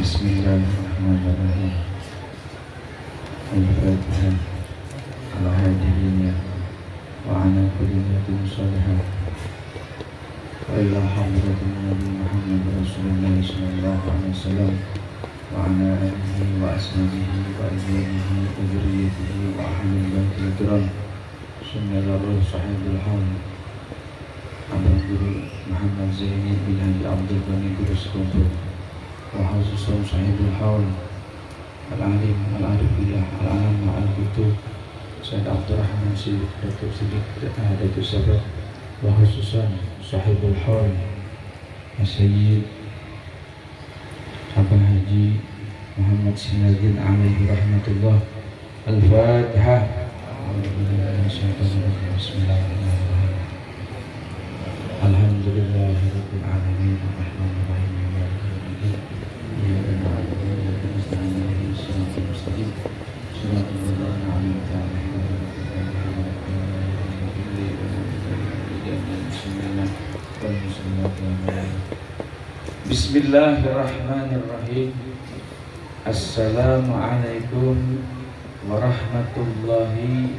Bismillahirrahmanirrahim. Al-Fatihah. Ala hadirinnya wa ala kulli niyatin salihah. Wa ila hadratin Nabi Muhammad Rasulullah sallallahu alaihi wasallam wa ala alihi wa ashabihi wa azwajihi wa dzurriyyatihi wa ahli baitil kiram. Sunnallahu sahibul hawl. Abang Guru Muhammad Zaini bin Haji Abdul Ghani Kudus Kumpul wa khususan sahibul hawl al-alim al-arifiyah al-alama al-kutub Sayyid Abdurrahman Siddiq Dr. Siddiq Dr. Sabat wa khususan sahibul hawl Sayyid Abang Haji Muhammad Sinazin alaihi rahmatullah. Al-Fatihah. Bismillahirrahmanirrahim. Alhamdulillahirabbil alamin arrahmanir rahim maliki yaumiddin. Iyyaka na'budu wa iyyaka nasta'in ihdinas siratal mustaqim siratal ladzina an'amta 'alaihim Bismillahirrahmanirrahim. Assalamualaikum warahmatullahi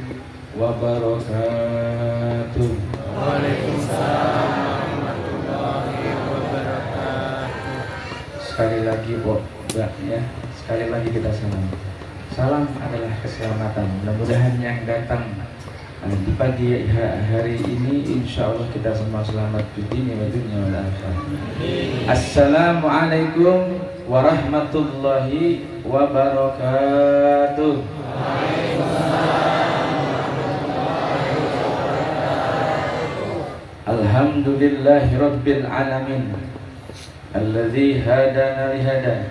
wabarakatuh. Waalaikumsalam warahmatullahi wabarakatuh. Sekali lagi ya, sekali lagi kita salam. Salam adalah keselamatan. Mudah-mudahan yang datang di pagi hari ini insya Allah kita semua selamat di dunia wa dunya wal akhirah. Assalamualaikum warahmatullahi wabarakatuh. Alhamdulillahi rabbil alamin alladzi hadana lihada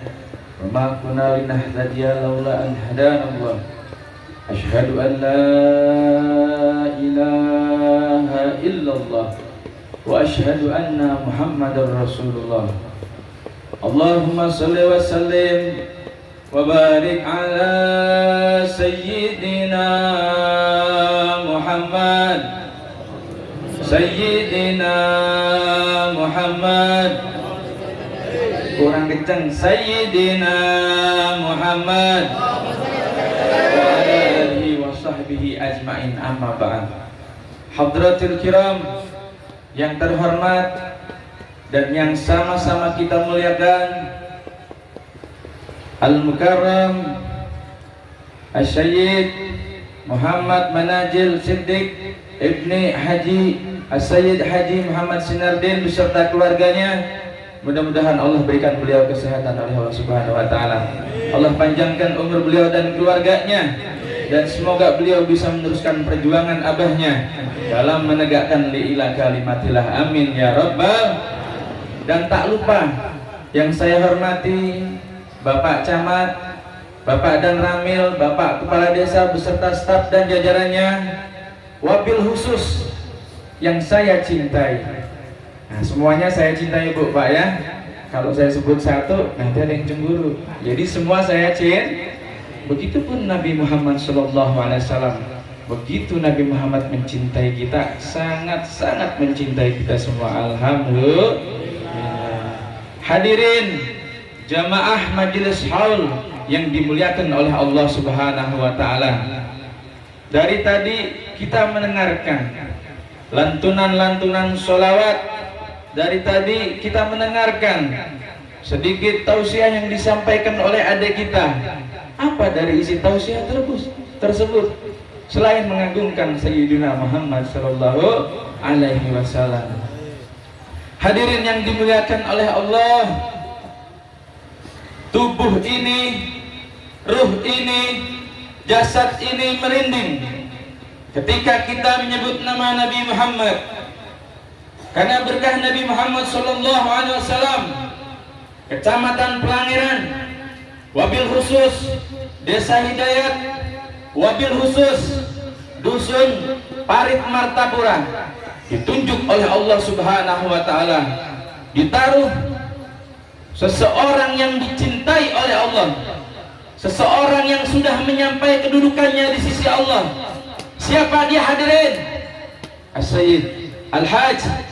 wa ma kunna linahtadiya laula an hadana Allah. Asyhadu an la ilaha illallah wa asyhadu anna Muhammadar Rasulullah. Allahumma salli wa sallim wa barik ala sayyidina Muhammad. Sayyidina Muhammad. Kurang kencang. Sayyidina Muhammad wa alihi wa sahbihi ajmain, amma ba'd. Hadratil kiram yang terhormat dan yang sama-sama kita muliakan, Al-Mukarram As-Sayyid Muhammad Manajil Siddiq Ibni Haji As-Sayyid Haji Muhammad Sinardin beserta keluarganya. Mudah-mudahan Allah berikan beliau kesehatan oleh Allah Subhanahu wa taala. Allah panjangkan umur beliau dan keluarganya, dan semoga beliau bisa meneruskan perjuangan abahnya dalam menegakkan li'ilah kalimatillah. Amin ya rabbal. Dan tak lupa yang saya hormati Bapak Camat, Bapak Dan Ramil, Bapak Kepala Desa beserta staf dan jajarannya, wabil khusus yang saya cintai. Nah, semuanya saya cintai Bu, Pak ya. Kalau saya sebut satu nanti ada yang cemburu. Jadi semua saya cintai. Begitupun Nabi Muhammad SAW. Begitu Nabi Muhammad mencintai kita, sangat-sangat mencintai kita semua. Alhamdulillah. Hadirin jamaah majelis haul yang dimuliakan oleh Allah Subhanahu wa taala. Dari tadi kita mendengarkan lantunan-lantunan sholawat. Dari tadi kita mendengarkan sedikit tausiah yang disampaikan oleh adik kita. Apa dari isi tausiah tersebut selain mengagungkan Sayyidina Muhammad sallallahu alaihi wasallam? Hadirin yang dimuliakan oleh Allah, tubuh ini, ruh ini, jasad ini merinding ketika kita menyebut nama Nabi Muhammad. Karena berkah Nabi Muhammad SAW, Kecamatan Pelangiran, wabil khusus Desa Hidayat, wabil khusus Dusun Parit Martapura, ditunjuk oleh Allah Subhanahu wa taala, ditaruh seseorang yang dicintai oleh Allah, seseorang yang sudah menyampai kedudukannya di sisi Allah. Siapa dia hadirin? As-Sayyid Al-Hajj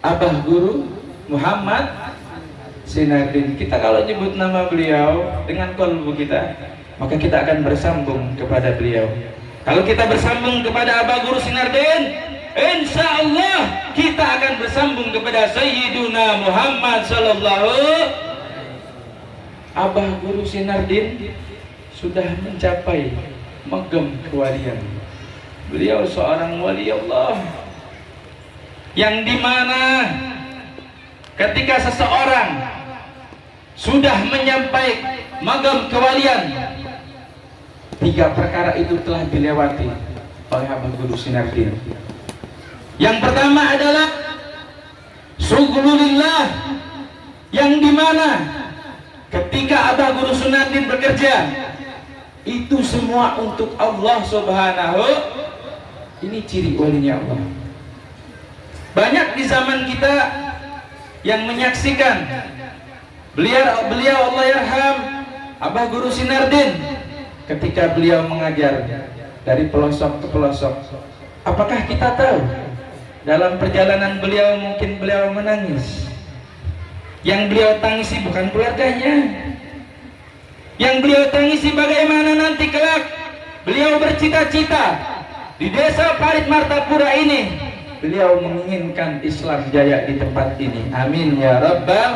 Abah Guru Muhammad Sinardin. Kita kalau nyebut nama beliau dengan kolbu kita, maka kita akan bersambung kepada beliau. Kalau kita bersambung kepada Abah Guru Sinardin, insya Allah kita akan bersambung kepada Sayyiduna Muhammad Sallallahu. Abah Guru Sinardin sudah mencapai megam kewalian. Beliau seorang wali Allah yang dimana ketika seseorang sudah menyampai magam kewalian, 3 perkara itu telah dilewati oleh Abah Guru Sinardin. Yang pertama adalah syukrulillah, yang dimana ketika Abah Guru Sinardin bekerja itu semua untuk Allah Subhanahu. Ini ciri walinya Allah. Banyak di zaman kita yang menyaksikan beliau Allah yarham Abah Guru Sinardin ketika beliau mengajar dari pelosok ke pelosok. Apakah kita tahu dalam perjalanan beliau mungkin beliau menangis? Yang beliau tangisi bukan keluarganya. Yang beliau tangisi bagaimana nanti kelak beliau bercita-cita di desa Parit Martapura ini beliau menginginkan Islam jaya di tempat ini. Amin ya rabbal.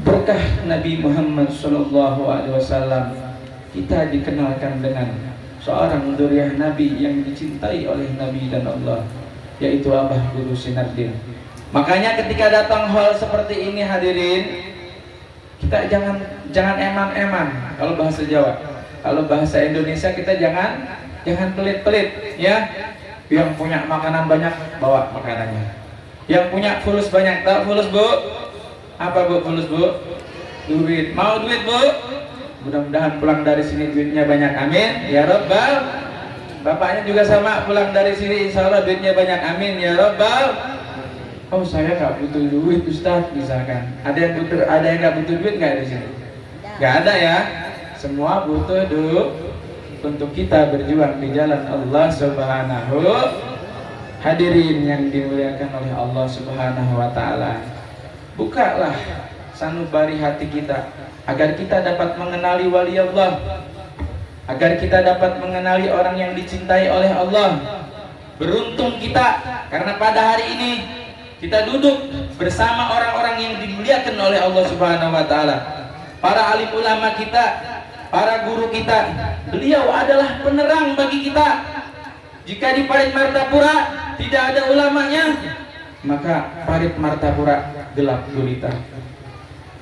Berkah Nabi Muhammad SAW kita dikenalkan dengan seorang dzurriyyah Nabi yang dicintai oleh Nabi dan Allah, yaitu Abah Guru Sinardin. Makanya ketika datang hal seperti ini hadirin, kita jangan eman-eman kalau bahasa Jawa. Kalau bahasa Indonesia kita jangan pelit-pelit ya. Yang punya makanan banyak bawa makanannya. Yang punya fulus banyak, tahu fulus Bu? Apa Bu fulus Bu? Duit. Mau duit Bu? Mudah-mudahan pulang dari sini duitnya banyak. Amin ya rabbal. Bapaknya juga sama, pulang dari sini insya Allah duitnya banyak. Amin ya rabbal. Oh saya nggak butuh duit Ustaz misalkan. Ada yang nggak butuh duit nggak di sini? Nggak ada ya. Semua butuh duit untuk kita berjuang di jalan Allah Subhanahu. Hadirin yang dimuliakan oleh Allah Subhanahu wa taala. Bukalah sanubari hati kita agar kita dapat mengenali wali Allah, agar kita dapat mengenali orang yang dicintai oleh Allah. Beruntung kita karena pada hari ini kita duduk bersama orang-orang yang dimuliakan oleh Allah Subhanahu wa taala. Para alim ulama kita, para guru kita, beliau adalah penerang bagi kita. Jika di Parit Martapura tidak ada ulamanya, maka Parit Martapura gelap gulita.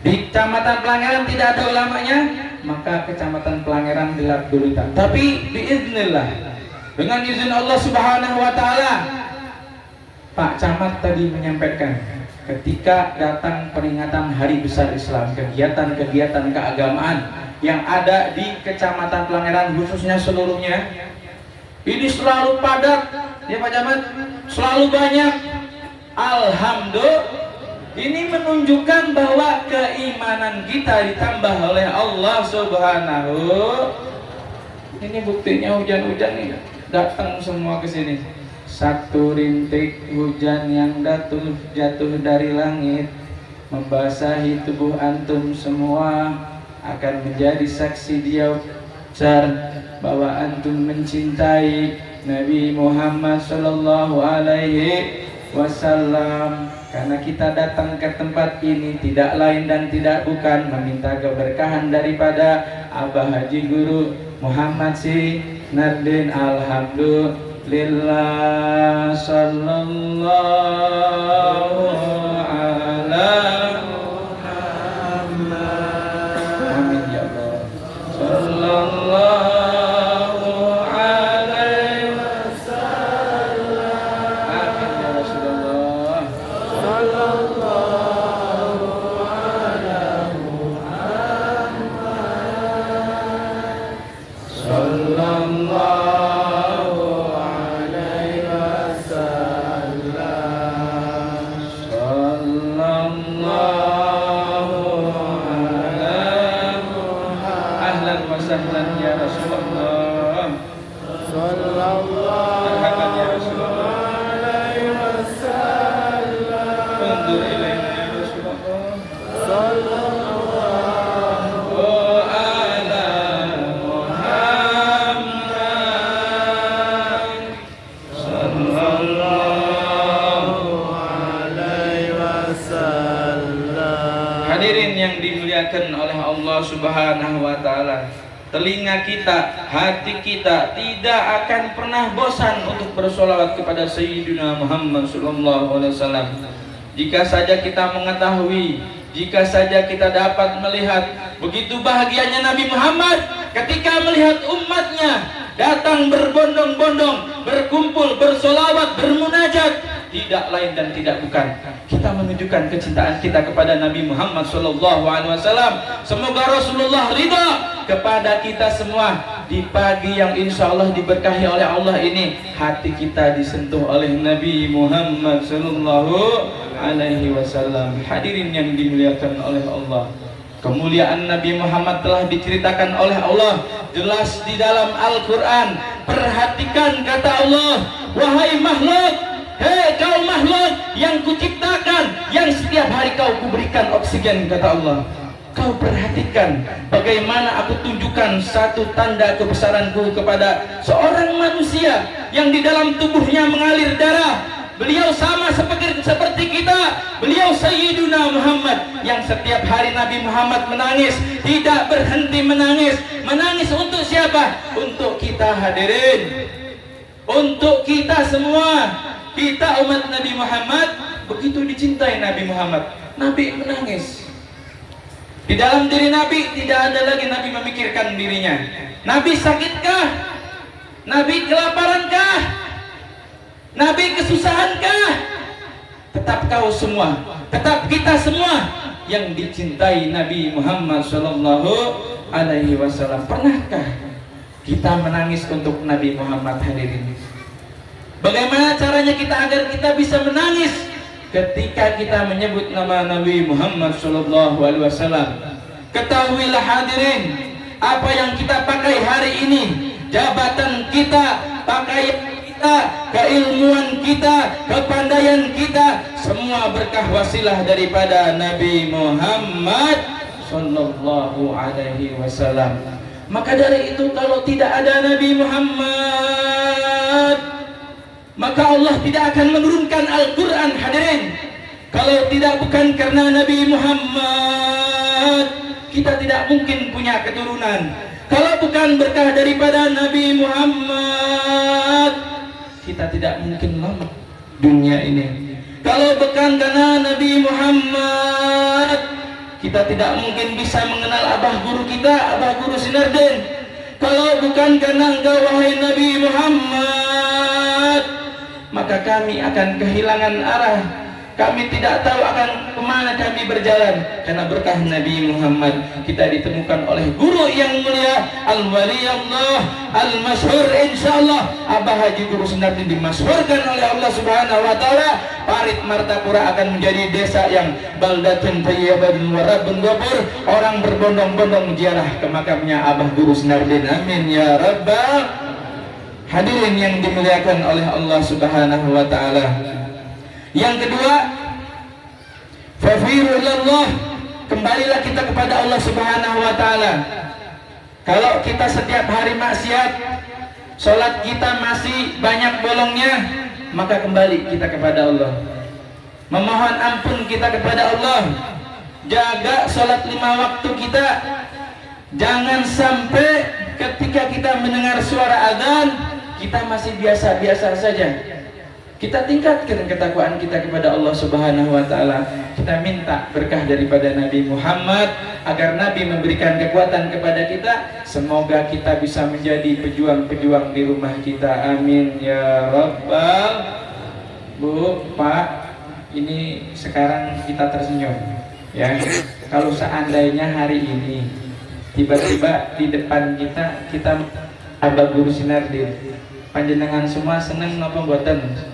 Di Kecamatan Plangeran tidak ada ulamanya, maka Kecamatan Plangeran gelap gulita. Tapi biiznillah, dengan izin Allah Subhanahu wa taala, Pak Camat tadi menyampaikan ketika datang peringatan Hari Besar Islam, kegiatan-kegiatan keagamaan yang ada di Kecamatan Plangeran khususnya seluruhnya, ini selalu padat ya Pak Camat, selalu banyak. Alhamdulillah, ini menunjukkan bahwa keimanan kita ditambah oleh Allah Subhanahu. Ini buktinya hujan-hujan nih datang semua ke sini. Satu rintik hujan yang jatuh dari langit membasahi tubuh antum semua akan menjadi saksi dia besar bahwa antum mencintai Nabi Muhammad sallallahu alaihi wasallam. Karena kita datang ke tempat ini tidak lain dan tidak bukan meminta keberkahan daripada Abah Haji Guru Muhammad Sinardin. Alhamdulillah, sallallahu ala Muhammad. Amin ya Allah. Sallallahu alaihi wasallam. Amin ya Rasulullah. Sallallahu ala Muhammad. Sallallahu ya Rasulullah. Marhaban ya Rasulullah. Undur ilaina ya Rasulullah. yang dimuliakan oleh Allah Subhanahu wa taala, telinga kita, hati kita tidak akan pernah bosan untuk bersolawat kepada Sayyidina Muhammad sallallahu alaihi wasallam. Jika saja kita mengetahui, jika saja kita dapat melihat begitu bahagianya Nabi Muhammad ketika melihat umatnya datang berbondong-bondong, berkumpul, bersolawat, bermunajat, tidak lain dan tidak bukan kita menunjukkan kecintaan kita kepada Nabi Muhammad SAW. Semoga Rasulullah ridha kepada kita semua. Di pagi yang insya Allah diberkahi oleh Allah ini, hati kita disentuh oleh Nabi Muhammad SAW. Hadirin yang dimuliakan oleh Allah, kemuliaan Nabi Muhammad telah diceritakan oleh Allah jelas di dalam Al-Quran. Perhatikan kata Allah, wahai makhluk, hei kau makhluk yang kuciptakan, yang setiap hari kau kuberikan oksigen, kata Allah. Kau perhatikan bagaimana aku tunjukkan satu tanda kebesaranku kepada seorang manusia yang di dalam tubuhnya mengalir darah. Beliau sama seperti kita. Beliau Sayyiduna Muhammad yang setiap hari Nabi Muhammad menangis, tidak berhenti menangis. Menangis untuk siapa? Untuk kita, hadirin, untuk kita semua. Kita umat Nabi Muhammad begitu dicintai Nabi Muhammad. Nabi menangis. Di dalam diri Nabi tidak ada lagi Nabi memikirkan dirinya. Nabi sakitkah? Nabi kelaparankah? Nabi kesusahankah? Tetap kau semua, tetap kita semua yang dicintai Nabi Muhammad sallallahu alaihi wasallam. Pernahkah kita menangis untuk Nabi Muhammad, hadirin? Bagaimana caranya kita agar kita bisa menangis ketika kita menyebut nama Nabi Muhammad sallallahu alaihi wasallam? Ketahuilah hadirin, apa yang kita pakai hari ini, jabatan kita, pakaian kita, keilmuan kita, kepandaian kita, semua berkah wasilah daripada Nabi Muhammad sallallahu alaihi wasallam. Maka dari itu, kalau tidak ada Nabi Muhammad, maka Allah tidak akan menurunkan Al-Quran, hadirin. Kalau tidak bukan karena Nabi Muhammad, kita tidak mungkin punya keturunan. Kalau bukan berkah daripada Nabi Muhammad, kita tidak mungkin lama dunia ini. Kalau bukan karena Nabi Muhammad, kita tidak mungkin bisa mengenal abah guru kita, abah guru Sinardin. Kalau bukan karena engkau wahai Nabi Muhammad, maka kami akan kehilangan arah. Kami tidak tahu akan kemana kami berjalan. Karena berkah Nabi Muhammad, kita ditemukan oleh guru yang mulia, Al-Waliyullah Al-Masyhur, insyaallah Abah Haji Guru Sinardin dimasyhurkan oleh Allah Subhanahu wa taala. Parit Martapura akan menjadi desa yang baldatun thayyibatun wa rabbun ghafur. Orang berbondong-bondong ziarah ke makamnya Abah Guru Sinardin. Amin ya rabbal. Hadirin yang dimuliakan oleh Allah Subhanahu wa taala. Yang kedua, fafiru ilallah, kembalilah kita kepada Allah Subhanahu wa taala. Kalau kita setiap hari maksiat, sholat kita masih banyak bolongnya, maka kembali kita kepada Allah. Memohon ampun kita kepada Allah. Jaga sholat 5 waktu kita. Jangan sampai ketika kita mendengar suara azan, kita masih biasa-biasa saja. Kita tingkatkan ketakwaan kita kepada Allah Subhanahu wa taala. Kita minta berkah daripada Nabi Muhammad agar Nabi memberikan kekuatan kepada kita. Semoga kita bisa menjadi pejuang-pejuang di rumah kita. Amin ya rabbal. Bu, Pak, ini sekarang kita tersenyum ya. Kalau seandainya hari ini tiba-tiba di depan kita Abah Guru Sinardin, panjenengan semua seneng napa mboten?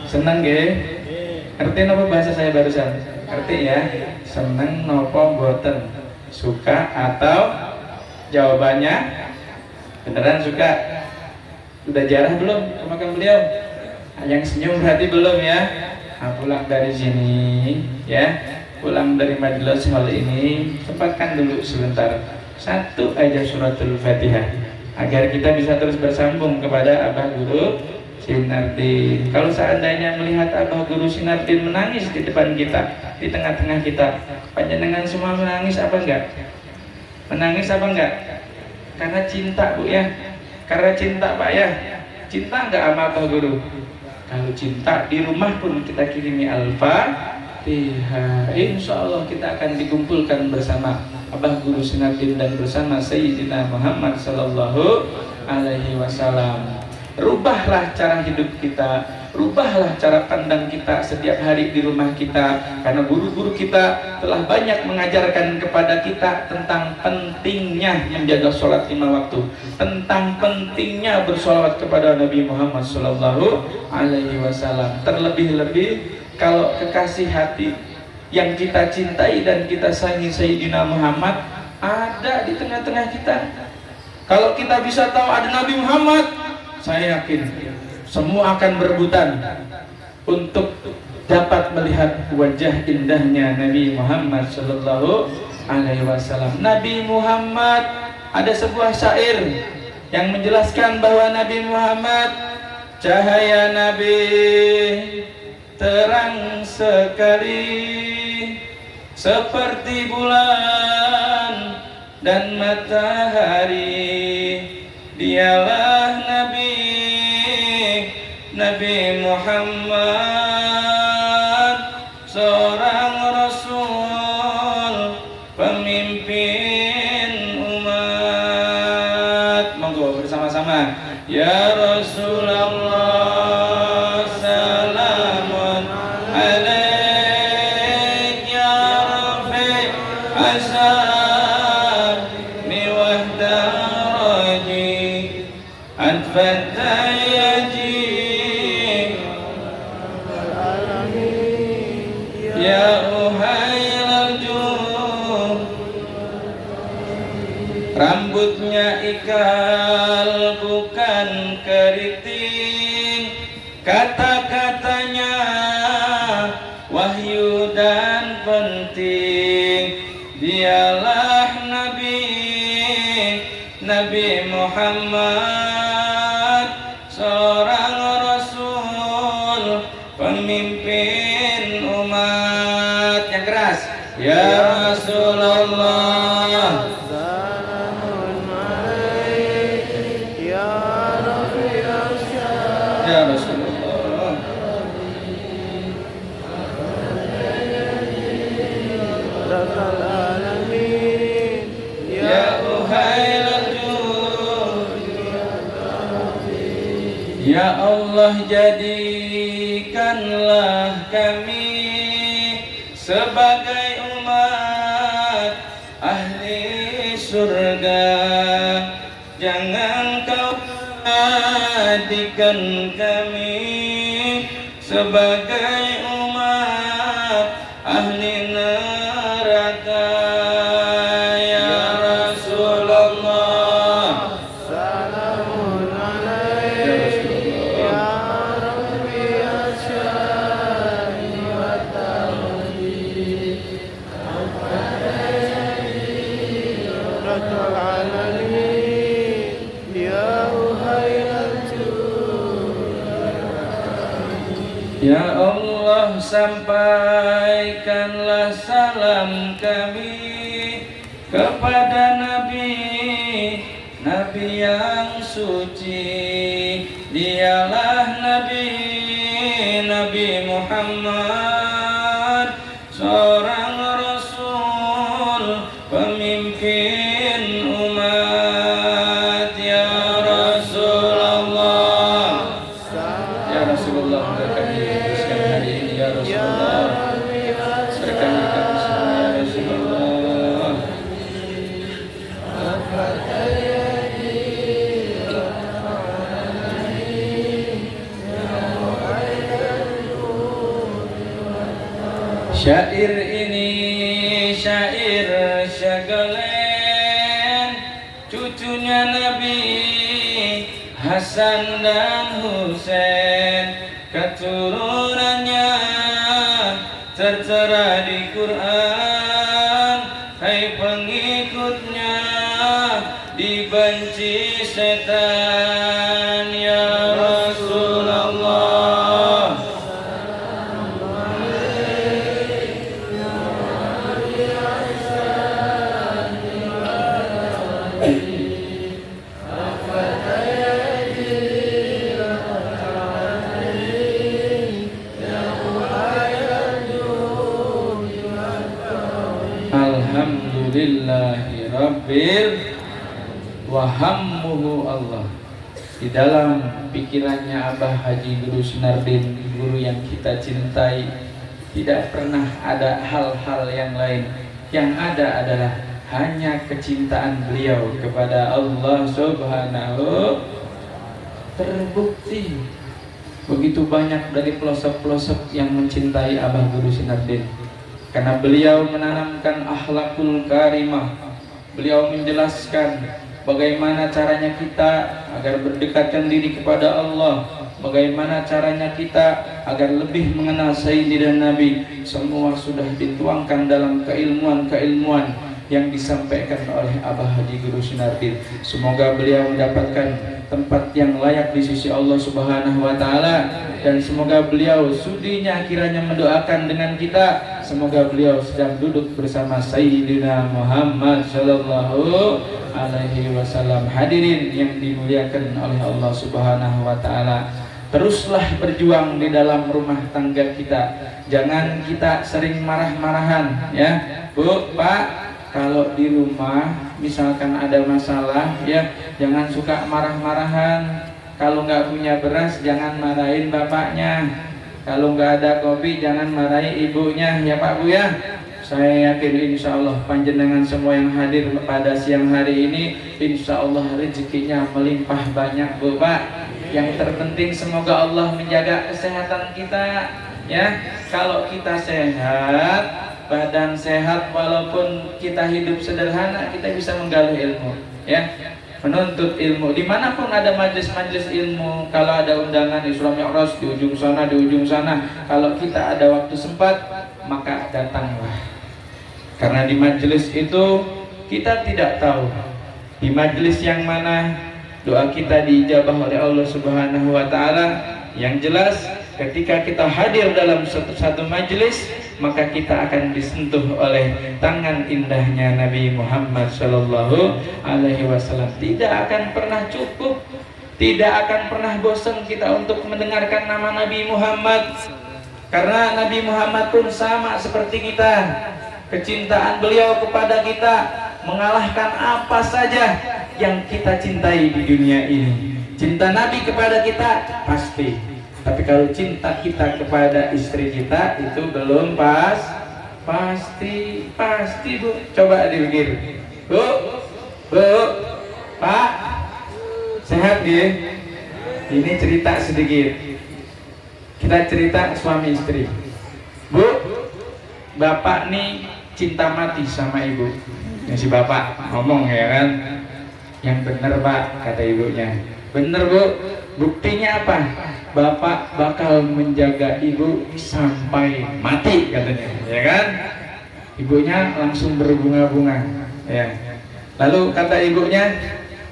Senang nggih? Ngerti napa bahasa saya barusan? Ngerti ya? Senang napa mboten? Suka atau jawabannya beneran suka? Udah jarah belum ke makam beliau? Yang senyum berarti belum ya? Nah, pulang dari sini ya, pulang dari majelis hal ini, sempatkan dulu sebentar satu aja suratul Fatihah agar kita bisa terus bersambung kepada Abah Guru Sinardin. Kalau seandainya melihat Abah Guru Sinardin menangis di depan kita, di tengah-tengah kita, panjenengan semua menangis apa enggak? Menangis apa enggak? Karena cinta Bu ya, karena cinta Pak ya. Cinta enggak sama Abah Guru? Kalau cinta, di rumah pun kita kirimi Al-Fatihah. Insya Allah kita akan dikumpulkan bersama Abah Guru Sinardin dan bersama Sayyidina Muhammad Sallallahu Alaihi Wasallam. Rubahlah cara hidup kita, rubahlah cara pandang kita setiap hari di rumah kita, karena guru-guru kita telah banyak mengajarkan kepada kita tentang pentingnya menjaga sholat 5 waktu, tentang pentingnya bersolawat kepada Nabi Muhammad Sallallahu Alaihi Wasallam. Terlebih-lebih kalau kekasih hati yang kita cintai dan kita sayangi Sayyidina Muhammad ada di tengah-tengah kita. Kalau kita bisa tahu ada Nabi Muhammad, saya yakin semua akan berebutan untuk dapat melihat wajah indahnya Nabi Muhammad Sallallahu Alaihi Wasallam. Nabi Muhammad, ada sebuah syair yang menjelaskan bahwa Nabi Muhammad cahaya Nabi terang sekali seperti bulan dan matahari. Dialah Nabi Muhammad, seorang Rasul, pemimpin umat. Monggo bersama-sama. Ya Rasulullah, salamun alaik ya Rafi' asami wahdaraji Anfatayaji ya uhailal juh. Rambutnya ikal bukan keriting, kata-katanya wahyu dan penting. Dialah Nabi Muhammad, seorang Rasul, pemimpin umat. Yang keras, ya Rasulullah, salamun alaik ya Rabbi Arsyad. Ya Rasulullah, Rabbal alamin ya uhailal juh. Ya Allah, jadikanlah kami sebagai umat ahli surga. Jangan kau jadikan kami sebagai umat ahli neraka. Ya Rasulullah, salamun alaik ya Rabbi Arsyad wa tawfiq Rabbal alamin ya uhailal juh. Ya Allah, sampaikanlah salam kami kepada Nabi yang suci. Dialah Nabi Muhammad, seorang Rasul, pemimpin umat. Ya Rasulullah, ya Rasulullah, berkahi siang hari ini ya Rasulullah, berkahi kami semua ya Rasulullah. Syair ini syair Syagalen, cucunya Nabi Hasan dan Husain. Keturunannya tertera di Quran. Hai pengikutnya dibenci setan. Ya Rasulullah, Alhamdulillahi Rabbil wa hammuhu Allah. Di dalam pikirannya Abah Haji Guru Sunardin, guru yang kita cintai, tidak pernah ada hal-hal yang lain. Yang ada adalah hanya kecintaan beliau kepada Allah Subhanahu. Terbukti begitu banyak dari pelosok-pelosok yang mencintai Abah Guru Sunardin, karena beliau menanamkan akhlakul karimah. Beliau menjelaskan bagaimana caranya kita agar berdekatkan diri kepada Allah, bagaimana caranya kita agar lebih mengenal Sayyidina Nabi. Semua sudah dituangkan dalam keilmuan-keilmuan yang disampaikan oleh Abah Haji Guru Sunardin. Semoga beliau mendapatkan tempat yang layak di sisi Allah Subhanahu wa taala, dan semoga beliau sudinya kiranya mendoakan dengan kita. Semoga beliau sedang duduk bersama Sayyidina Muhammad sallallahu alaihi wasallam. Hadirin yang dimuliakan oleh Allah Subhanahu wa taala, teruslah berjuang di dalam rumah tangga kita. Jangan kita sering marah-marahan, ya Bu, Pak. Kalau di rumah misalkan ada masalah, ya jangan suka marah-marahan. Kalau nggak punya beras jangan marahin bapaknya. Kalau nggak ada kopi jangan marahi ibunya, ya Pak Bu ya. Saya yakin insya Allah panjenengan semua yang hadir pada siang hari ini, insya Allah rezekinya melimpah banyak Bu Pak. Yang terpenting semoga Allah menjaga kesehatan kita, ya. Kalau kita sehat, badan sehat, walaupun kita hidup sederhana, kita bisa menggali ilmu, ya, menuntut ilmu dimanapun ada majelis-majelis ilmu. Kalau ada undangan Isra Mi'raj di ujung sana, di ujung sana, kalau kita ada waktu sempat, maka datanglah, karena di majelis itu kita tidak tahu di majelis yang mana doa kita diijabah oleh Allah Subhanahu wa taala. Yang jelas ketika kita hadir dalam satu majelis, maka kita akan disentuh oleh tangan indahnya Nabi Muhammad sallallahu alaihi wasallam. Tidak akan pernah cukup, tidak akan pernah bosan kita untuk mendengarkan nama Nabi Muhammad, karena Nabi Muhammad pun sama seperti kita. Kecintaan beliau kepada kita mengalahkan apa saja yang kita cintai di dunia ini. Cinta Nabi kepada kita pasti, tapi kalau cinta kita kepada istri kita itu belum pasti Bu. Coba dipikir, Bu, Pak, sehat ya? Ini cerita sedikit. Kita cerita suami istri. Bu, bapak nih cinta mati sama ibu. Ya, si bapak ngomong, ya kan, yang bener Pak, kata ibunya. Bener Bu, buktinya apa? Bapak bakal menjaga ibu sampai mati, katanya, ya kan? Ibunya langsung berbunga-bunga, ya. Lalu kata ibunya,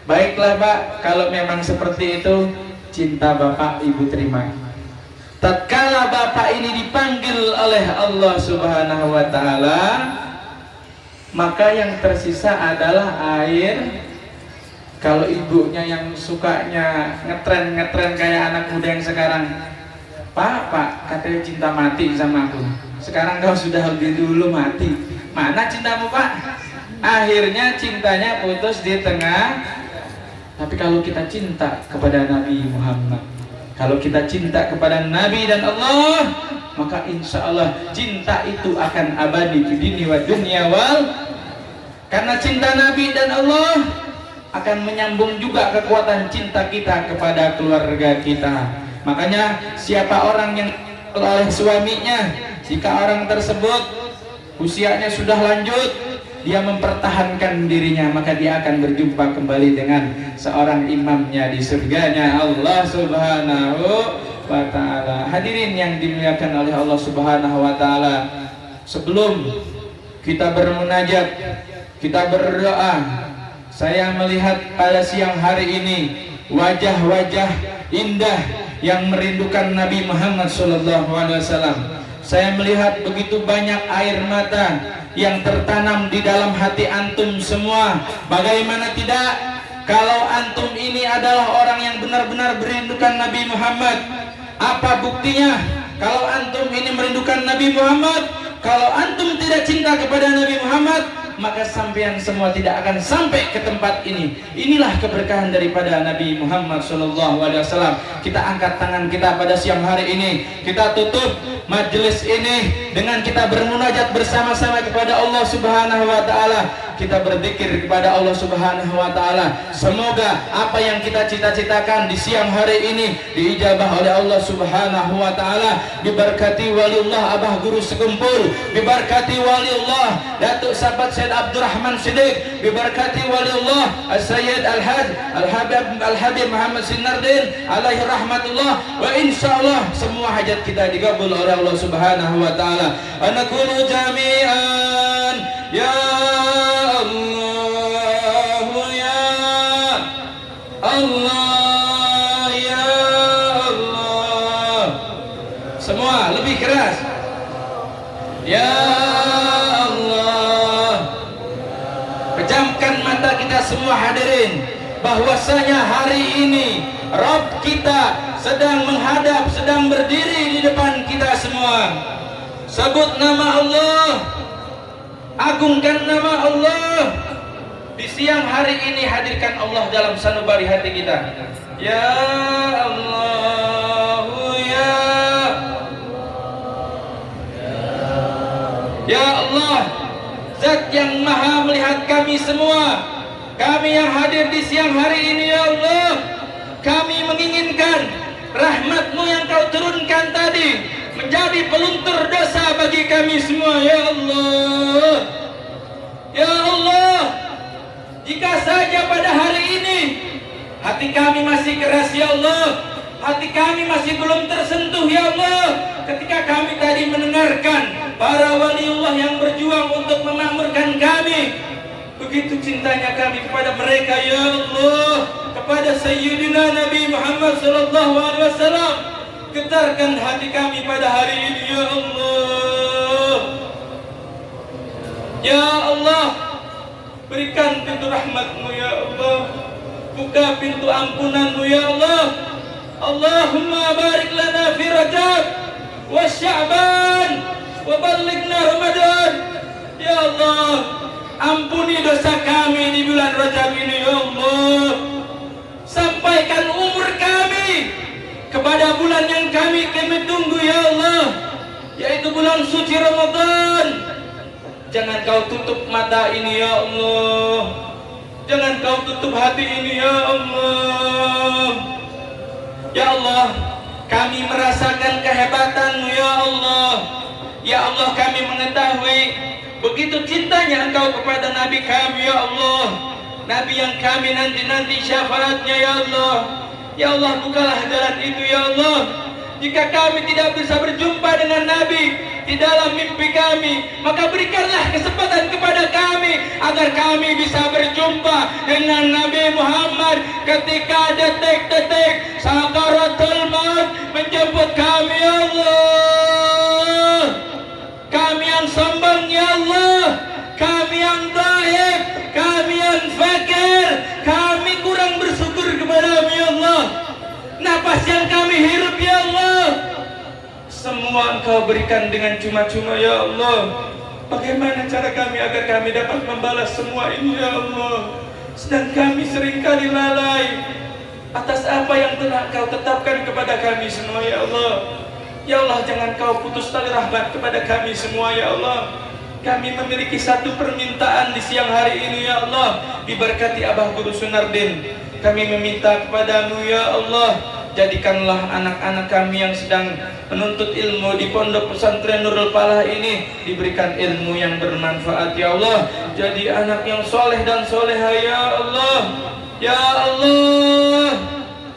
baiklah Pak, kalau memang seperti itu, cinta Bapak ibu terima. Tatkala bapak ini dipanggil oleh Allah Subhanahu wa taala, maka yang tersisa adalah air. Kalau ibunya yang sukanya ngetren kayak anak muda yang sekarang, Pak, katanya cinta mati sama aku. Sekarang kau sudah lebih dulu mati. Mana cintamu Pak? Akhirnya cintanya putus di tengah. Tapi kalau kita cinta kepada Nabi Muhammad, kalau kita cinta kepada Nabi dan Allah, maka insya Allah cinta itu akan abadi di dunia wa dunia wal. Karena cinta Nabi dan Allah akan menyambung juga kekuatan cinta kita kepada keluarga kita. Makanya siapa orang yang oleh suaminya, jika orang tersebut usianya sudah lanjut, dia mempertahankan dirinya, maka dia akan berjumpa kembali dengan seorang imamnya di surganya Allah Subhanahu wa ta'ala. Hadirin yang dimuliakan oleh Allah Subhanahu wa ta'ala, sebelum kita bermunajat, kita berdoa, saya melihat pada siang hari ini wajah-wajah indah yang merindukan Nabi Muhammad SAW. Saya melihat begitu banyak air mata yang tertanam di dalam hati antum semua. Bagaimana tidak, kalau antum ini adalah orang yang benar-benar merindukan Nabi Muhammad. Apa buktinya? Kalau antum ini merindukan Nabi Muhammad, kalau antum tidak cinta kepada Nabi Muhammad, maka sampean semua tidak akan sampai ke tempat ini. Inilah keberkahan daripada Nabi Muhammad SAW. Kita angkat tangan kita pada siang hari ini, kita tutup majelis ini dengan kita bermunajat bersama-sama kepada Allah Subhanahu wa taala. Kita berzikir kepada Allah Subhanahu wa taala. Semoga apa yang kita cita-citakan di siang hari ini diijabah oleh Allah Subhanahu wa taala. Diberkati waliullah Abah Guru Sekumpul, diberkati waliullah Datuk Sahabat Syed Abdurrahman Siddiq, diberkati waliullah Sayyid Al-Habib Muhammad Sinardin alaihi rahmatullah. Wa insyaallah semua hajat kita digabul oleh Allah Subhanahu wa taala. Anakunu jami'an ya Allah ya Allah. Semua lebih keras. Ya Allah. Pejamkan mata kita semua hadirin, bahwasanya hari ini Rabb kita sedang menghadap, sedang berdiri di depan kita semua. Sebut nama Allah, agungkan nama Allah. Di siang hari ini hadirkan Allah dalam sanubari hati kita. Ya Allah ya Allah, Zat yang maha melihat kami semua, kami yang hadir di siang hari ini ya Allah, kami menginginkan rahmat-Mu yang Kau turunkan tadi menjadi peluntur dosa bagi kami semua ya Allah. Ya Allah, jika saja pada hari ini hati kami masih keras ya Allah, hati kami masih belum tersentuh ya Allah, ketika kami tadi mendengarkan para waliullah yang berjuang untuk memakmurkan kami, begitu cintanya kami kepada mereka ya Allah, kepada Sayyidina Nabi Muhammad SAW. Getarkan hati kami pada hari ini ya Allah. Ya Allah, berikan pintu rahmat-Mu ya Allah, buka pintu ampunan-Mu ya Allah. Allahumma barik lana fi Rajab wa Sya'ban wa ballighna Ramadan. Ya Allah, ampuni dosa kami di bulan Rajab ini ya Allah. Sampaikan umur kami kepada bulan yang kami tunggu ya Allah, yaitu bulan suci Ramadan. Jangan Kau tutup mata ini ya Allah, jangan Kau tutup hati ini ya Allah. Ya Allah, kami merasakan kehebatan-Mu ya Allah. Ya Allah, kami mengetahui begitu cintanya Engkau kepada Nabi kami ya Allah, Nabi yang kami nanti-nanti syafaatnya ya Allah. Ya Allah, bukalah jalan itu ya Allah. Jika kami tidak bisa berjumpa dengan Nabi di dalam mimpi kami, maka berikanlah kesempatan kepada kami agar kami bisa berjumpa dengan Nabi Muhammad ketika detik-detik sakaratul maut menjemput kami ya Allah. Kami yang sombong ya Allah, kami yang dhaif, kami yang fakir, kami kurang bersyukur kepada-Mu ya Allah. Napas yang kami hirup ya Allah, semua Engkau berikan dengan cuma-cuma ya Allah. Bagaimana cara kami agar kami dapat membalas semua ini ya Allah? Sedang kami seringkali lalai atas apa yang telah Engkau tetapkan kepada kami semua ya Allah. Ya Allah, jangan Kau putus tali rahmat kepada kami semua ya Allah. Kami memiliki satu permintaan di siang hari ini ya Allah. Diberkati Abah Guru Sunardin, kami meminta kepada-Mu ya Allah, jadikanlah anak-anak kami yang sedang menuntut ilmu di pondok pesantren Nurul Falah ini diberikan ilmu yang bermanfaat ya Allah. Jadi anak yang soleh dan soleha ya Allah. Ya Allah,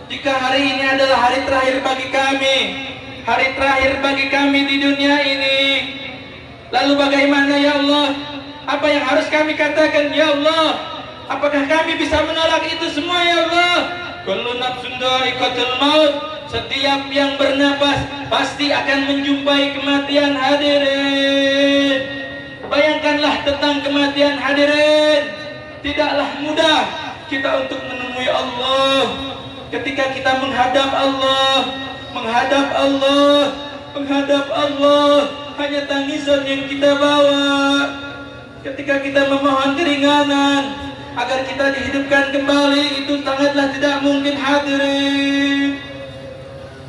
jika hari ini adalah hari terakhir bagi kami, hari terakhir bagi kami di dunia ini, lalu bagaimana ya Allah? Apa yang harus kami katakan ya Allah? Apakah kami bisa menolak itu semua ya Allah? Kullu nafsun dha'iqatul maut, setiap yang bernapas pasti akan menjumpai kematian hadirin. Bayangkanlah tentang kematian hadirin. Tidaklah mudah kita untuk menemui Allah. Ketika kita menghadap Allah, menghadap Allah, menghadap Allah, hanya tangisan yang kita bawa. Ketika kita memohon keringanan agar kita dihidupkan kembali, itu sangatlah tidak mungkin hadirin.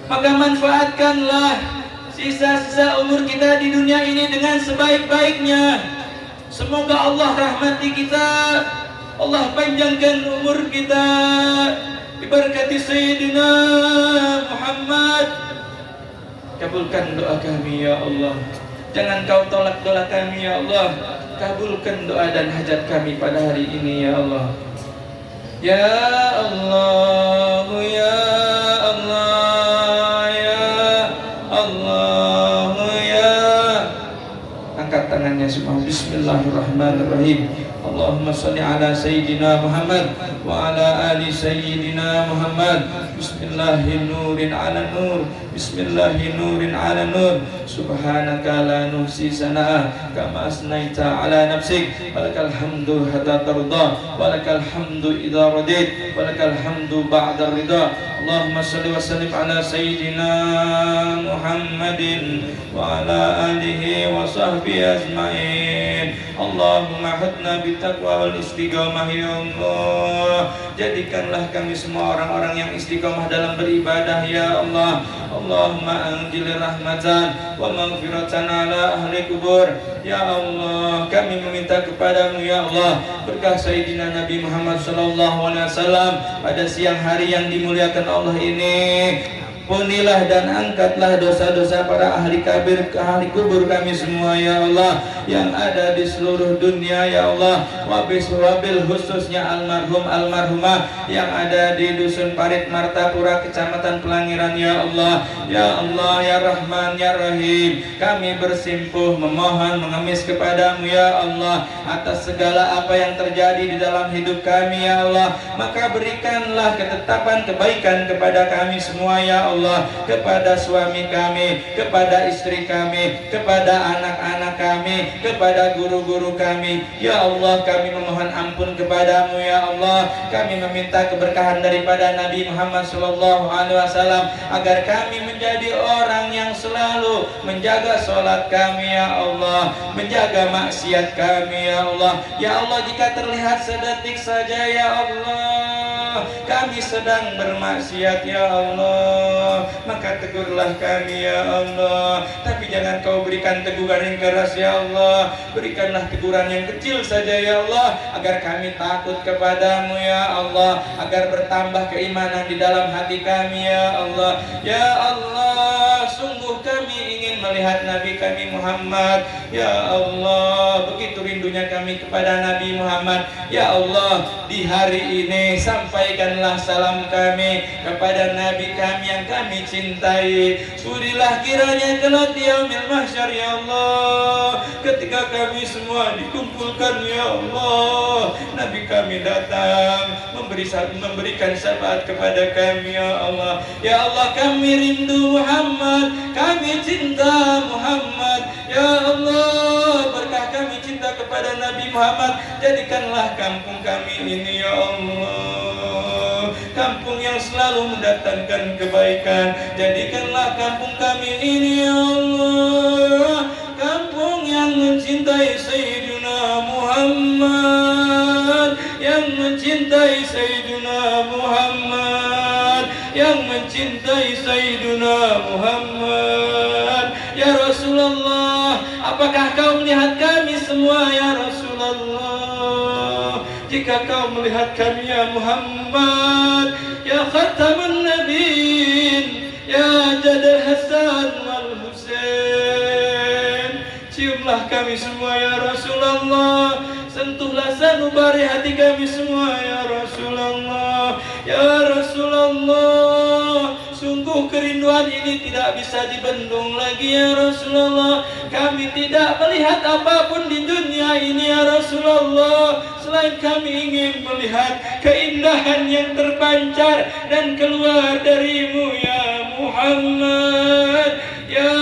Maka manfaatkanlah sisa-sisa umur kita di dunia ini dengan sebaik-baiknya. Semoga Allah rahmati kita, Allah panjangkan umur kita, diberkati Sayyidina Muhammad. Kabulkan doa kami ya Allah, jangan kau tolak doa kami ya Allah. Kabulkan doa dan hajat kami pada hari ini ya Allah. Ya Allah, ya Allah, ya Allah, ya. Angkat tangannya semua. Bismillahirrahmanirrahim. Allahumma salli ala Sayyidina Muhammad wa ala ali Sayyidina Muhammad. Bismillahinurin ala nur, Bismillahinurin ala nur. Subhanaka la nuhsi sanaa kama asnaita ala nafsik. Walakal hamdu hatta tarda, walakal hamdu idza radit, walakal hamdu ba'da ridha. Allahumma salli wa sallim ala Sayyidina Muhammadin wa ala alihi wa sahbihi ajma'in. Allahumma hadna bitaqwa wal istiqamah ya Allah. Jadikanlah kami semua orang-orang yang istiqamah dalam beribadah ya Allah. Allahumma anjil rahmatan wa maghfiratan ala ahli kubur. Ya Allah, kami meminta kepadamu ya Allah, berkah Sayyidina Nabi Muhammad SAW pada siang hari yang dimuliakan Allah ini. Punilah dan angkatlah dosa-dosa para ahli kabir, ahli kubur kami semua ya Allah, yang ada di seluruh dunia ya Allah. Wabil khususnya almarhum almarhumah yang ada di Dusun Parit Martapura, Kecamatan Pelangiran ya Allah. Ya Allah ya Rahman ya Rahim, kami bersimpuh memohon mengemis kepadamu ya Allah atas segala apa yang terjadi di dalam hidup kami ya Allah. Maka berikanlah ketetapan kebaikan kepada kami semua ya Allah, kepada suami kami, kepada istri kami, kepada anak-anak kami, kepada guru-guru kami. Ya Allah, kami memohon ampun kepadamu ya Allah. Kami meminta keberkahan daripada Nabi Muhammad SAW agar kami menjadi orang yang selalu menjaga sholat kami ya Allah, menjaga maksiat kami ya Allah. Ya Allah, jika terlihat sedetik saja ya Allah kami sedang bermaksiat ya Allah, maka tegurlah kami ya Allah. Tapi jangan kau berikan teguran yang keras ya Allah, berikanlah teguran yang kecil saja ya Allah, agar kami takut kepadamu ya Allah, agar bertambah keimanan di dalam hati kami ya Allah. Ya Allah, sungguh kami ingin melihat Nabi kami Muhammad ya Allah. Begitu rindunya kami kepada Nabi Muhammad ya Allah. Di hari ini sampaikanlah salam kami kepada Nabi kami yang kami cintai. Sudilah kiranya kelak di yaumil mahsyar ya Allah, ketika kami semua dikumpulkan ya Allah, Nabi kami datang memberikan syafaat kepada kami ya Allah. Ya Allah, kami rindu Muhammad, kami cinta Muhammad ya Allah. Berkah kami cinta kepada Nabi Muhammad, jadikanlah kampung kami ini ya Allah kampung yang selalu mendatangkan kebaikan. Jadikanlah kampung kami ini ya Allah kampung yang mencintai Sayyidina Muhammad, yang mencintai Sayyidina Muhammad, yang mencintai Sayyidina Muhammad. Ya Rasulullah, apakah kau melihat kami semua ya Rasulullah? Jika kau melihat kami ya Muhammad, ya Khatamun Nabiin, ya Jadal Hasan wal Husain, ciumlah kami semua ya Rasulullah, sentuhlah sanubari hati kami semua ya Rasulullah. Ya Rasulullah, sungguh kerinduan ini tidak bisa dibendung lagi ya Rasulullah. Kami tidak melihat apapun di dunia ini ya Rasulullah, selain kami ingin melihat keindahan yang terpancar dan keluar darimu ya Muhammad. Ya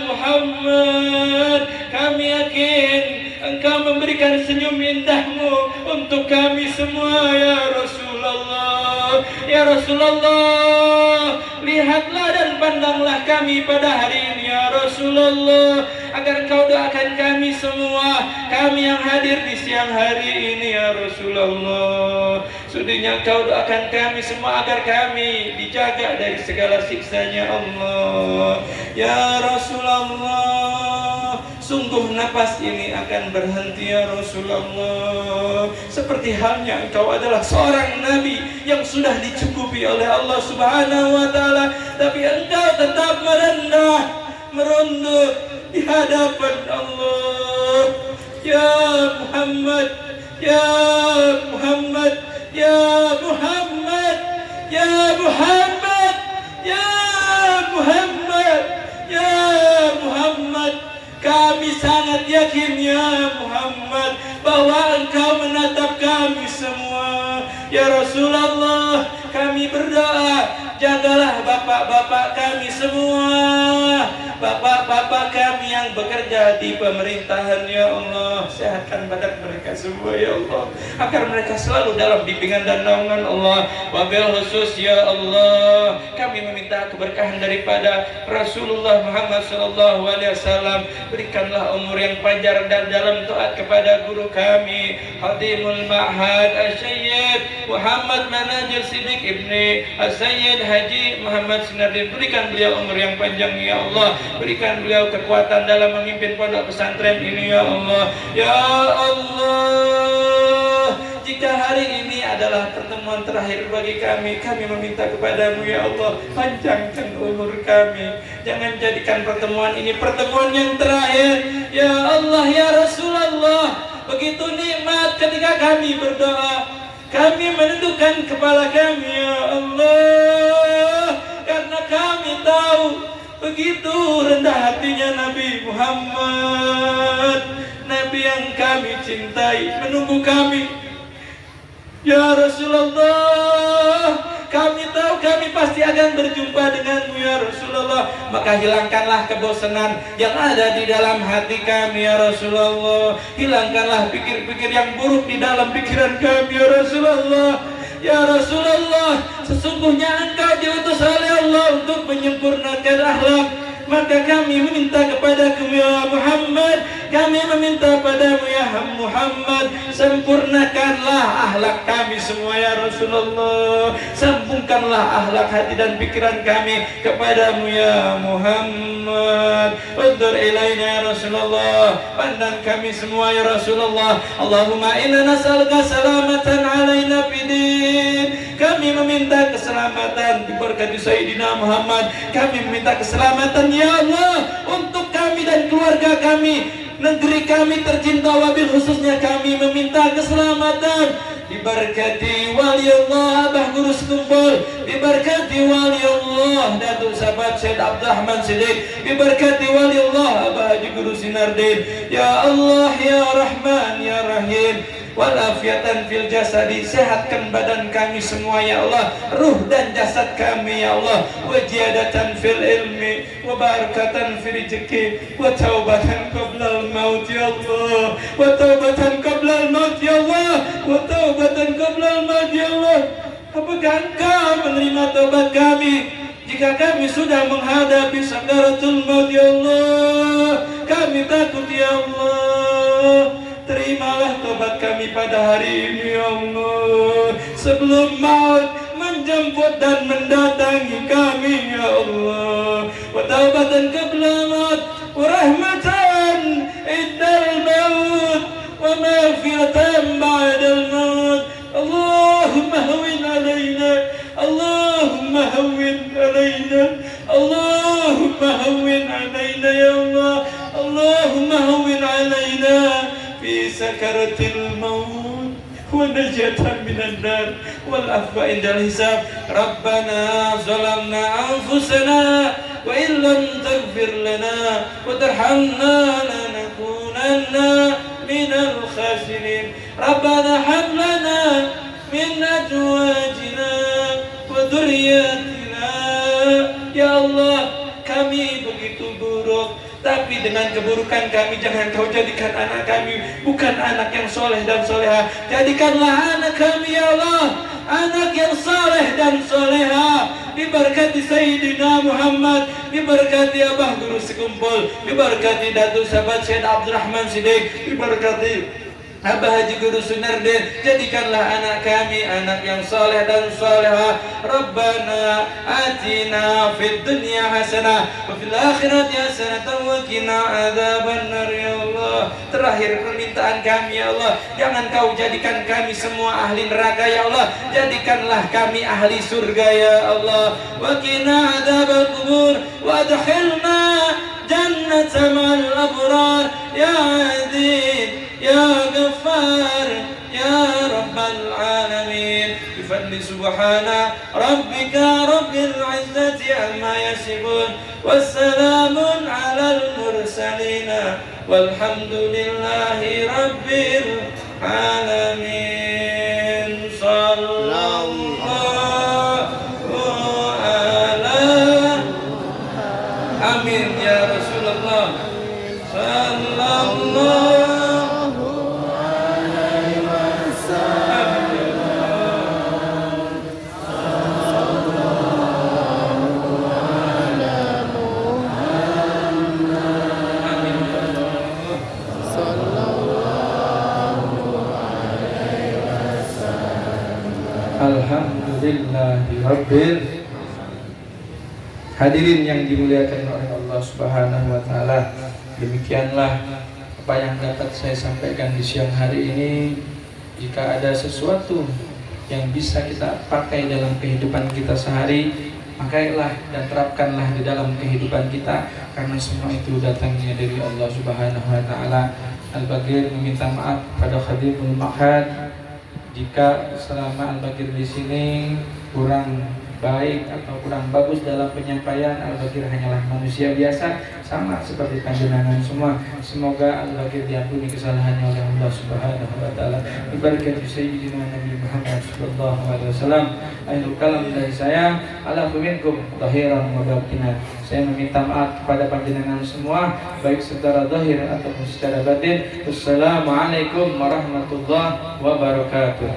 Muhammad, kami yakin Engkau memberikan senyum indahmu untuk kami semua ya Rasulullah. Ya Rasulullah, lihatlah dan pandanglah kami pada hari ini ya Rasulullah, agar Engkau doakan kami semua, kami yang hadir di siang hari ini ya Rasulullah. Sudahnya Engkau doakan kami semua agar kami dijaga dari segala siksanya Allah ya Rasulullah. Sungguh napas ini akan berhenti ya Rasulullah. Seperti halnya Engkau adalah seorang Nabi yang sudah dicukupi oleh Allah Subhanahu wa ta'ala, tapi Engkau tetap merendah, merunduk di hadapan Allah. Ya Muhammad, ya Muhammad, ya Muhammad, ya Muhammad, ya Muhammad, ya Muhammad. Kami sangat yakin ya Muhammad bahwa Engkau menatap kami semua. Ya Rasulullah, kami berdoa, jagalah bapak-bapak kami semua, bapak-bapak kami yang bekerja di pemerintahan ya Allah. Sehatkan badan mereka semua ya Allah, agar mereka selalu dalam bimbingan dan naungan Allah. Wabil khusus ya Allah, kami meminta keberkahan daripada Rasulullah Muhammad SAW. Berikanlah umur yang panjang dan dalam taat kepada guru kami Hadimul Ma'had Asy-Syaikh Muhammad Manajil Siddiq Ibni As-Sayyid Haji Muhammad Sinardin. Berikan beliau umur yang panjang ya Allah, berikan beliau kekuatan dalam memimpin pondok pesantren ini ya Allah. Ya Allah, jika hari ini adalah pertemuan terakhir bagi kami, kami meminta kepadamu ya Allah, panjangkan umur kami. Jangan jadikan pertemuan ini pertemuan yang terakhir ya Allah ya Rasulullah. Begitu nikmat ketika kami berdoa, kami menundukkan kepala kami ya Allah, karena kami tahu begitu rendah hatinya Nabi Muhammad, Nabi yang kami cintai, menunggu kami ya Rasulullah. Kami tahu kami pasti akan berjumpa denganmu ya Rasulullah. Maka hilangkanlah kebosanan yang ada di dalam hati kami ya Rasulullah. Hilangkanlah pikir-pikir yang buruk di dalam pikiran kami ya Rasulullah. Ya Rasulullah, sesungguhnya Engkau diutus oleh Allah untuk menyempurnakan akhlak. Maka kami meminta kepadamu ya Muhammad, kami meminta padamu ya Muhammad, sempurnakanlah akhlak kami semua ya Rasulullah. Sambungkanlah akhlak hati dan pikiran kami kepadamu ya Muhammad. Undur ilaina ya Rasulullah, pandang kami semua ya Rasulullah. Allahumma inna nas'aluka salamatan alaina fidin. Kami meminta keselamatan diberkati Sayyidina Muhammad. Kami meminta keselamatan ya Allah untuk kami dan keluarga kami, negeri kami tercinta. Wabil khususnya kami meminta keselamatan diberkati wali Allah Abah Guru Sekumpul, diberkati wali Allah Datuk Sahabat Syed Abdurrahman Siddiq, diberkati wali Allah Abah Haji Guru Sinardin. Ya Allah ya Rahman ya Rahim, walafiatan fil jasadi, sehatkan badan kami semua ya Allah, ruh dan jasad kami ya Allah, wajiyadatan fil ilmi, wa barakatan fil rizqi, wa taubatan qablal maut ya Allah, wa taubatan qablal maut ya Allah, wa taubatan qablal maut ya Allah. Apakah Engkau menerima taubat kami jika kami sudah menghadapi sakaratul maut ya Allah? Kami takut ya Allah. Terimalah tobat kami pada hari ini ya Allah, sebelum maut menjemput dan mendatangi kami ya Allah. Wa taubatan qabla maut, wa rahmatan indal maut, wa maghfiratan ba'dal maut. Allahumma hawwin alaina, Allahumma hawwin alaina, Allahumma hawwin alaina ya Allah, Allahumma hawwin alaina في سكرة الموت ونجاة من النار والعفو عند الحساب. ربنا ظلمنا أنفسنا وإن لم تغفر لنا وترحمنا لنكونن من الخاسرين. ربنا هب لنا من أزواجنا وذرياتنا. Ya Allah, kami begitu buruk, tapi dengan keburukan kami jangan Kau jadikan anak kami bukan anak yang soleh dan soleha. Jadikanlah anak kami ya Allah anak yang soleh dan soleha, Biberkati Sayyidina Muhammad, biberkati Abah Guru Sekumpul, biberkati Datuk Sahabat Syed Abdurrahman Siddiq, biberkati Abah Haji Guru Sunardin. Jadikanlah anak kami anak yang saleh dan salehah. Rabbana atina fid dunya hasanah wa fil akhirati hasanah wa qina adzabannar ya Allah. Terakhir permintaan kami ya Allah, jangan kau jadikan kami semua ahli neraka ya Allah, jadikanlah kami ahli surga ya Allah. Wa qina adzabal qubur wa adkhilna jannata ma'al abrar ya aziz يا غفار يا رب العالمين. بفضل سبحان ربك رب العزة عما يصفون والسلام على المرسلين والحمد لله رب العالمين. صلى الله على آمين يا رسول الله. صلى الله Alhamdulillahirabbil. Hadirin yang dimuliakan oleh Allah Subhanahu wa taala, demikianlah apa yang dapat saya sampaikan di siang hari ini. Jika ada sesuatu yang bisa kita pakai dalam kehidupan kita sehari, pakailah dan terapkanlah di dalam kehidupan kita, karena semua itu datangnya dari Allah Subhanahu wa taala. Al-Bagir meminta maaf pada Khadimul Ma'had jika selama Al-Bagir di sini kurang baik atau kurang bagus dalam penyampaian. Al-Bagir hanyalah manusia biasa, sama seperti panjenengan semua. Semoga Al-Bagir diampuni kesalahannya oleh Allah Subhanahu wa taala. Berkati Sayyidina Nabi Muhammad sallallahu alaihi wasallam. Akhirul kalam dari saya, ala minkum zahiran wa batinan. Saya meminta maaf kepada panjenengan semua, baik secara zahir ataupun secara batin. Wassalamualaikum warahmatullahi wabarakatuh.